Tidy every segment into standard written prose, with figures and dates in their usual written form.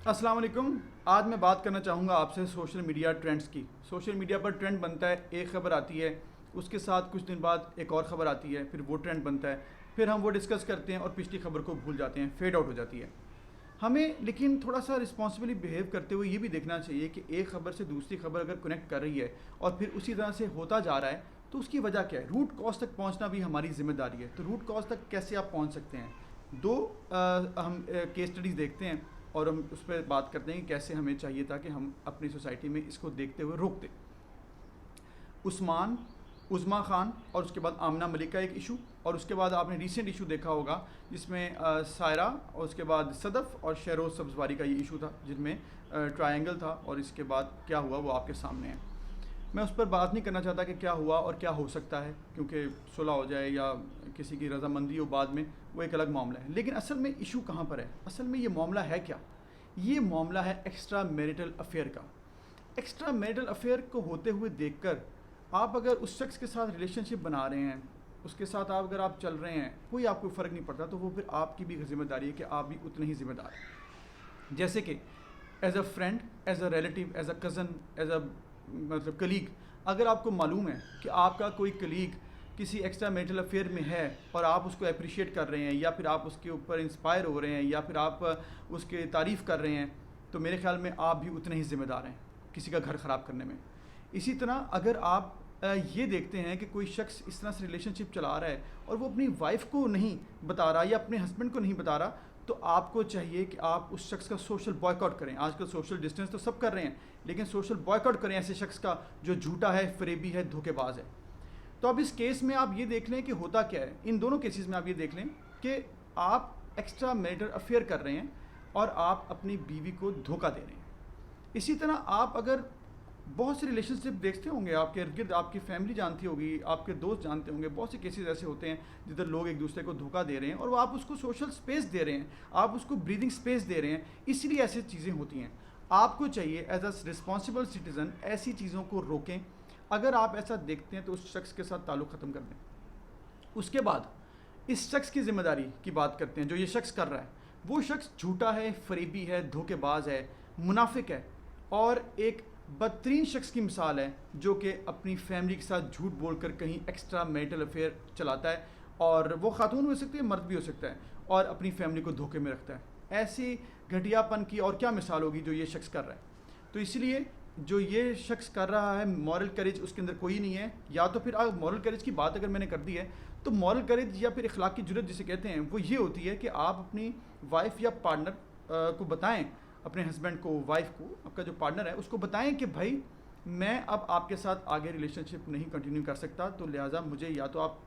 अस्सलाम वालेकुम। आज मैं बात करना चाहूँगा आपसे सोशल मीडिया ट्रेंड्स की। सोशल मीडिया पर ट्रेंड बनता है, एक ख़बर आती है, उसके साथ कुछ दिन बाद एक और ख़बर आती है, फिर वो ट्रेंड बनता है, फिर हम वो डिस्कस करते हैं और पिछली खबर को भूल जाते हैं, फेड आउट हो जाती है। हमें लेकिन थोड़ा सा रिस्पॉन्सिबली बिहेव करते हुए ये भी देखना चाहिए कि एक ख़बर से दूसरी खबर अगर कनेक्ट कर रही है और फिर उसी तरह से होता जा रहा है, तो उसकी वजह क्या है। रूट कॉज तक पहुंचना भी हमारी ज़िम्मेदारी है। तो रूट कॉज तक कैसे आप पहुंच सकते हैं, दो हम केस स्टडीज़ देखते हैं और हम उस पर बात करते हैं कि कैसे हमें चाहिए था कि हम अपनी सोसाइटी में इसको देखते हुए रोक दें। उस्मान, उज़मा ख़ान और उसके बाद आमना मलिक का एक इशू, और उसके बाद आपने रिसेंट इशू देखा होगा जिसमें सायरा और उसके बाद सदफ़ और शहरोज़ सब्ज़वारी का ये इशू था, जिनमें ट्रायंगल था, और इसके बाद क्या हुआ वो आपके सामने है। मैं उस पर बात नहीं करना चाहता कि क्या हुआ और क्या हो सकता है, क्योंकि सुलह हो जाए या किसी की रजामंदी हो बाद में, वो एक अलग मामला है। लेकिन असल में इशू कहाँ पर है, असल में ये मामला है क्या। ये मामला है एक्स्ट्रा मैरिटल अफेयर का। एक्स्ट्रा मैरिटल अफेयर को होते हुए देखकर आप अगर उस शख्स के साथ रिलेशनशिप बना रहे हैं, उसके साथ अगर आप चल रहे हैं, कोई आपको फ़र्क नहीं पड़ता, तो वो फिर आपकी भी जिम्मेदारी है कि आप भी उतने ही ज़िम्मेदार हैं। जैसे कि as a friend, as a relative, as a cousin, as a मतलब कलीग, अगर आपको मालूम है कि आपका कोई कलीग किसी एक्स्ट्रा मैरिटल अफेयर में है और आप उसको अप्रिशिएट कर रहे हैं, या फिर आप उसके ऊपर इंस्पायर हो रहे हैं, या फिर आप उसके तारीफ़ कर रहे हैं, तो मेरे ख्याल में आप भी उतने ही ज़िम्मेदार हैं किसी का घर ख़राब करने में। इसी तरह अगर आप ये देखते हैं कि कोई शख्स इस तरह से रिलेशनशिप चला रहा है और वो अपनी वाइफ को नहीं बता रहा या अपने हस्बैंड को नहीं बता रहा, तो आपको चाहिए कि आप उस शख्स का सोशल बॉयकॉट करें। आजकल सोशल डिस्टेंस तो सब कर रहे हैं, लेकिन सोशल बॉयकॉट करें ऐसे शख्स का जो झूठा है, फरेबी है, धोखेबाज है। तो अब इस केस में आप ये देख लें कि होता क्या है। इन दोनों केसेस में आप ये देख लें कि आप एक्स्ट्रा मैरिटल अफेयर कर रहे हैं और आप अपनी बीवी को धोखा दे रहे हैं। इसी तरह आप अगर बहुत से रिलेशनशिप देखते होंगे, आपके इर्द गिर्द आपकी फैमिली जानती होगी, आपके दोस्त जानते होंगे, बहुत से केसेस ऐसे होते हैं जिधर लोग एक दूसरे को धोखा दे रहे हैं और वो आप उसको सोशल स्पेस दे रहे हैं, आप उसको ब्रीदिंग स्पेस दे रहे हैं, इसलिए ऐसी चीज़ें होती हैं। आपको चाहिए एज अ रिस्पॉन्सिबल सिटीज़न ऐसी चीज़ों को रोकें। अगर आप ऐसा देखते हैं तो उस शख्स के साथ ताल्लुक़ ख़त्म कर दें। उसके बाद इस शख्स की ज़िम्मेदारी की बात करते हैं। जो ये शख्स कर रहा है, वो शख्स झूठा है, फरेबी है, धोखेबाज है, मुनाफिक है और एक बदतरीन शख्स की मिसाल है जो कि अपनी फैमिली के साथ झूठ बोलकर कहीं एक्स्ट्रा मैरिटल अफेयर चलाता है, और वो खातून हो सकती है, मर्द भी हो सकता है, और अपनी फैमिली को धोखे में रखता है। ऐसी घटियापन की और क्या मिसाल होगी जो ये शख्स कर रहा है। तो इसलिए जो ये शख्स कर रहा है, मॉरल करेज उसके अंदर कोई नहीं है। या तो फिर मॉरल करेज की बात अगर मैंने कर दी है, तो मॉरल करेज या फिर इखलाकी जुर्रत जिसे कहते हैं, वो ये होती है कि आप अपनी वाइफ या पार्टनर को बताएं, अपने हस्बैंड को, वाइफ को, आपका जो पार्टनर है उसको बताएं कि भाई मैं अब आपके साथ आगे रिलेशनशिप नहीं कंटिन्यू कर सकता, तो लिहाजा मुझे या तो आप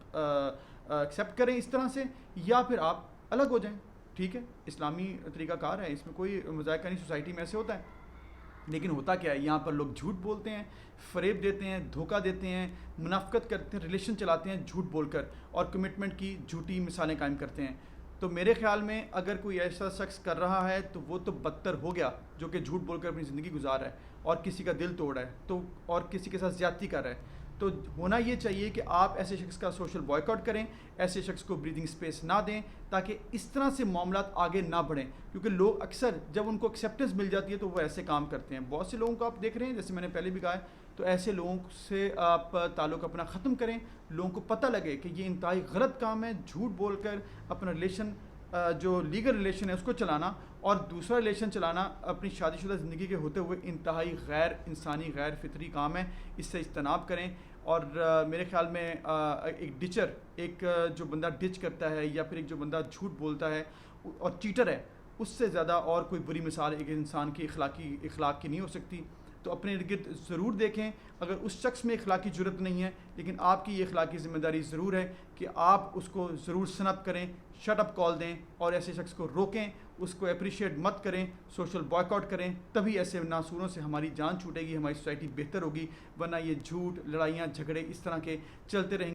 एक्सेप्ट करें इस तरह से, या फिर आप अलग हो जाएं। ठीक है, इस्लामी तरीक़ाकार है, इसमें कोई मजाक नहीं, सोसाइटी में ऐसे होता है। लेकिन होता क्या है, यहाँ पर लोग झूठ बोलते हैं, फ़रेब देते हैं, धोखा देते हैं, मुनाफ़क़त करते हैं, रिलेशन चलाते हैं झूठ बोलकर, और कमिटमेंट की झूठी मिसालें कायम करते हैं। तो मेरे ख़्याल में अगर कोई ऐसा शख्स कर रहा है तो वो तो बदतर हो गया, जो कि झूठ बोलकर अपनी ज़िंदगी गुजार रहा है और किसी का दिल तोड़ रहा है, तो और किसी के साथ ज़्यादती कर रहा है। तो होना ये चाहिए कि आप ऐसे शख्स का सोशल बॉयकॉट करें, ऐसे शख्स को ब्रीदिंग स्पेस ना दें, ताकि इस तरह से मामला आगे ना बढ़ें। क्योंकि लोग अक्सर जब उनको एक्सेप्टेंस मिल जाती है तो वो ऐसे काम करते हैं। बहुत से लोगों को आप देख रहे हैं, जैसे मैंने पहले भी कहा है, तो ऐसे लोगों से आप ताल्लुक़ अपना ख़त्म करें। लोगों को पता लगे कि ये इंतहाई गलत काम है, झूठ बोलकर अपना रिलेशन, जो लीगल रिलेशन है उसको चलाना, और दूसरा रिलेशन चलाना अपनी शादीशुदा ज़िंदगी के होते हुए इंतहाई गैर इंसानी, गैर फितरी काम है। इससे इज्तनाब करें। और मेरे ख़्याल में एक डिचर, एक जो बंदा डिच करता है या फिर एक जो बंदा झूठ बोलता है और चीटर है, उससे ज़्यादा और कोई बुरी मिसाल एक इंसान की इखलाक की नहीं हो सकती। तो अपने इर्द गिर्द ज़रूर देखें, अगर उस शख्स में इखलाकी जुर्रत नहीं है, लेकिन आपकी ये इखलाकी ज़िम्मेदारी ज़रूर है कि आप उसको ज़रूर सनअप करें, शट अप कॉल दें और ऐसे शख्स को रोकें, उसको अप्रिशिएट मत करें, सोशल बॉयकॉट करें। तभी ऐसे नासूरों से हमारी जान छूटेगी, हमारी सोसाइटी बेहतर होगी। वरना ये झूठ, लड़ाइयाँ, झगड़े इस तरह के चलते रहेंगे।